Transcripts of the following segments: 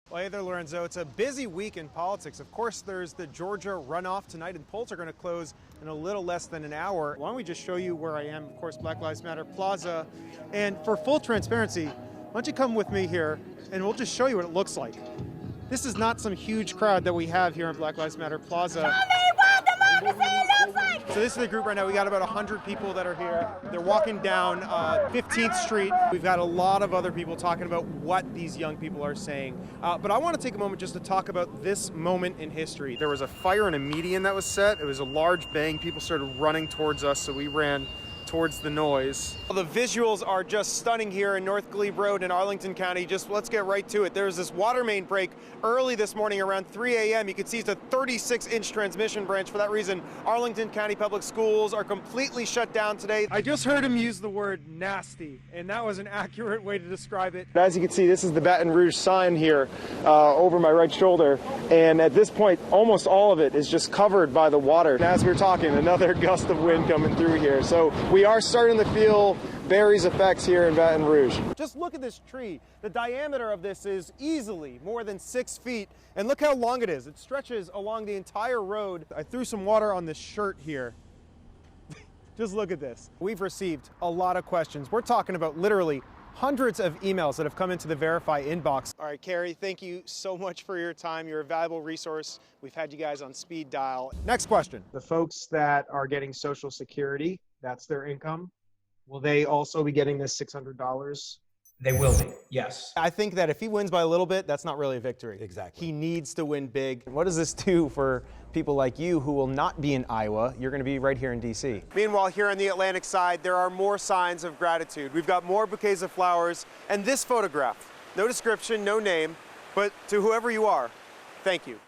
Well, hey there, Lorenzo. It's a busy week in politics. Of course, there's the Georgia runoff tonight, and polls are going to close in a little less than an hour. Why don't we just show you where I am? Of course, Black Lives Matter Plaza. And for full transparency, why don't you come with me here, and we'll just show you what it looks like. This is not some huge crowd that we have here in Black Lives Matter Plaza. Show me what democracy looks like! So this is the group right now. We got about 100 people that are here. They're walking down 15th Street. We've got a lot of other people talking about what these young people are saying. But I want to take a moment just to talk about this moment in history. There was a fire in a median that was set. It was a large bang. People started running towards us, so we ran towards the noise. The visuals are just stunning here in North Glebe Road in Arlington County. Just let's get right to it. There's this water main break early this morning around 3 a.m. You can see it's a 36-inch transmission branch. For that reason, Arlington County Public Schools are completely shut down today. I just heard him use the word nasty, and that was an accurate way to describe it. As you can see, this is the Baton Rouge sign here over my right shoulder, and at this point, almost all of it is just covered by the water. As we're talking, another gust of wind coming through here. So we are starting to feel Barry's effects here in Baton Rouge. Just look at this tree. The diameter of this is easily more than 6 feet, and look how long it is. It stretches along the entire road. I threw some water on this shirt here. Just look at this. We've received a lot of questions. We're talking about literally hundreds of emails that have come into the Verify inbox. All right, Carrie, thank you so much for your time. You're a valuable resource. We've had you guys on speed dial. Next question. The folks that are getting Social Security, that's their income, will they also be getting this $600? They will be, yes. I think that if he wins by a little bit, that's not really a victory. Exactly. He needs to win big. What does this do for people like you who will not be in Iowa? You're going to be right here in D.C. Meanwhile, here on the Atlantic side, there are more signs of gratitude. We've got more bouquets of flowers and this photograph. No description, no name, but to whoever you are, thank you.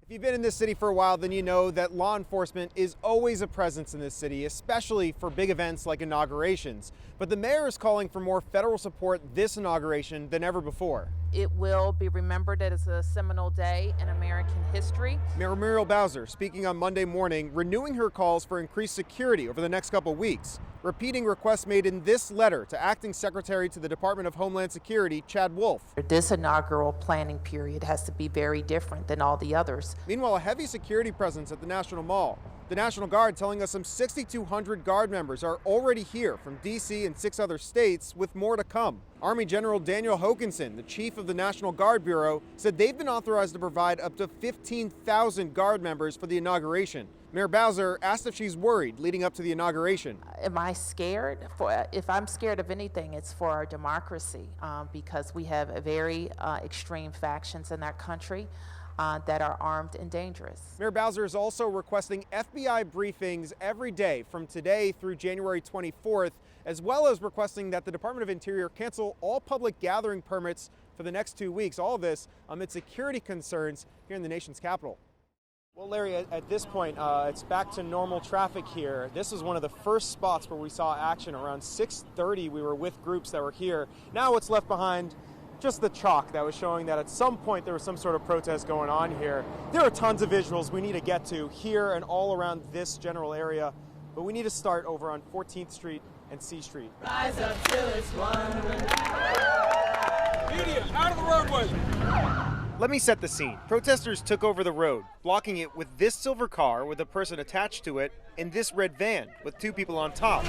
If you've been in this city for a while, then you know that law enforcement is always a presence in this city, especially for big events like inaugurations. But the mayor is calling for more federal support this inauguration than ever before. It will be remembered as a seminal day in American history. Mayor Muriel Bowser speaking on Monday morning, renewing her calls for increased security over the next couple weeks, repeating requests made in this letter to Acting Secretary to the Department of Homeland Security, Chad Wolf. This inaugural planning period has to be very different than all the others. Meanwhile, a heavy security presence at the National Mall. The National Guard telling us some 6,200 Guard members are already here from D.C. and 6 other states, with more to come. Army General Daniel Hokanson, the chief of the National Guard Bureau, said they've been authorized to provide up to 15,000 Guard members for the inauguration. Mayor Bowser asked if she's worried leading up to the inauguration. Am I scared? If I'm scared of anything, it's for our democracy, because we have very extreme factions in that country that are armed and dangerous. Mayor Bowser is also requesting FBI briefings every day from today through January 24th, as well as requesting that the Department of Interior cancel all public gathering permits for the next 2 weeks. All of this amid security concerns here in the nation's capital. Well, Larry, at this point, it's back to normal traffic here. This was one of the first spots where we saw action. Around 6:30, we were with groups that were here. Now what's left behind, just the chalk that was showing that at some point there was some sort of protest going on here. There are tons of visuals we need to get to here and all around this general area, but we need to start over on 14th Street and C Street. Rise up till it's won. Media, out of the roadway. Let me set the scene. Protesters took over the road, blocking it with this silver car with a person attached to it and this red van with 2 people on top.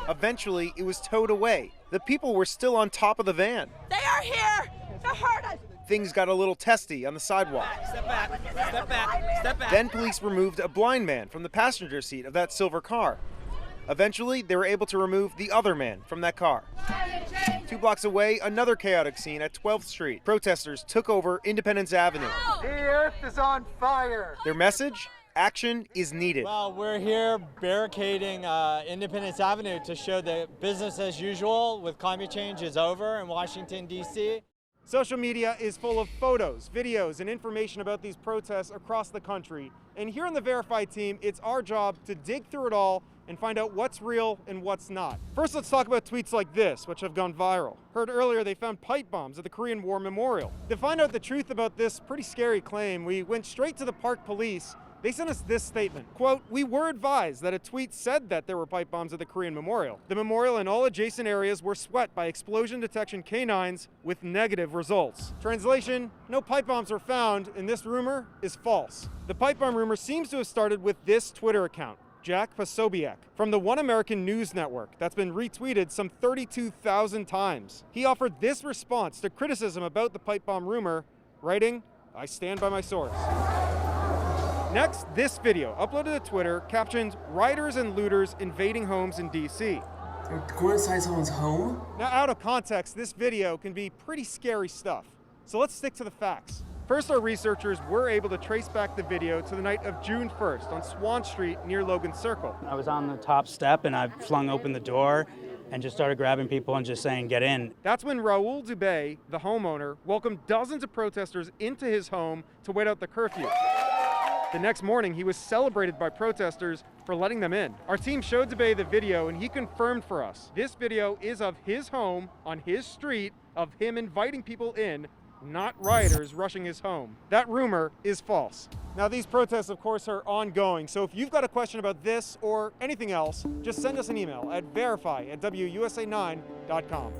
Eventually, it was towed away. The people were still on top of the van. They are here to hurt us. Things got a little testy on the sidewalk. Step back, step back, step back. Then police removed a blind man from the passenger seat of that silver car. Eventually, they were able to remove the other man from that car. 2 blocks away, another chaotic scene at 12th Street. Protesters took over Independence Avenue. The earth is on fire. Their message? Action is needed. Well, we're here barricading Independence Avenue to show that business as usual with climate change is over in Washington, D.C. Social media is full of photos, videos, and information about these protests across the country. And here on the Verify team, it's our job to dig through it all and find out what's real and what's not. First, let's talk about tweets like this, which have gone viral. Heard earlier they found pipe bombs at the Korean War Memorial. To find out the truth about this pretty scary claim, we went straight to the Park Police. They sent us this statement, quote, "We were advised that a tweet said that there were pipe bombs at the Korean Memorial. The memorial and all adjacent areas were swept by explosion detection canines with negative results." Translation, no pipe bombs were found, and this rumor is false. The pipe bomb rumor seems to have started with this Twitter account, Jack Posobiec, from the One American News Network, that's been retweeted some 32,000 times. He offered this response to criticism about the pipe bomb rumor, writing, "I stand by my source." Next, this video, uploaded to Twitter, captioned, "Rioters and looters invading homes in DC." They're going inside someone's home? Now, out of context, this video can be pretty scary stuff. So let's stick to the facts. First, our researchers were able to trace back the video to the night of June 1st on Swan Street near Logan Circle. I was on the top step and I flung open the door and just started grabbing people and just saying, "Get in." That's when Raul Dubé, the homeowner, welcomed dozens of protesters into his home to wait out the curfew. The next morning, he was celebrated by protesters for letting them in. Our team showed Dubé the video, and he confirmed for us. This video is of his home on his street, of him inviting people in, not rioters rushing his home. That rumor is false. Now, these protests, of course, are ongoing, so if you've got a question about this or anything else, just send us an email at verify@wusa9.com.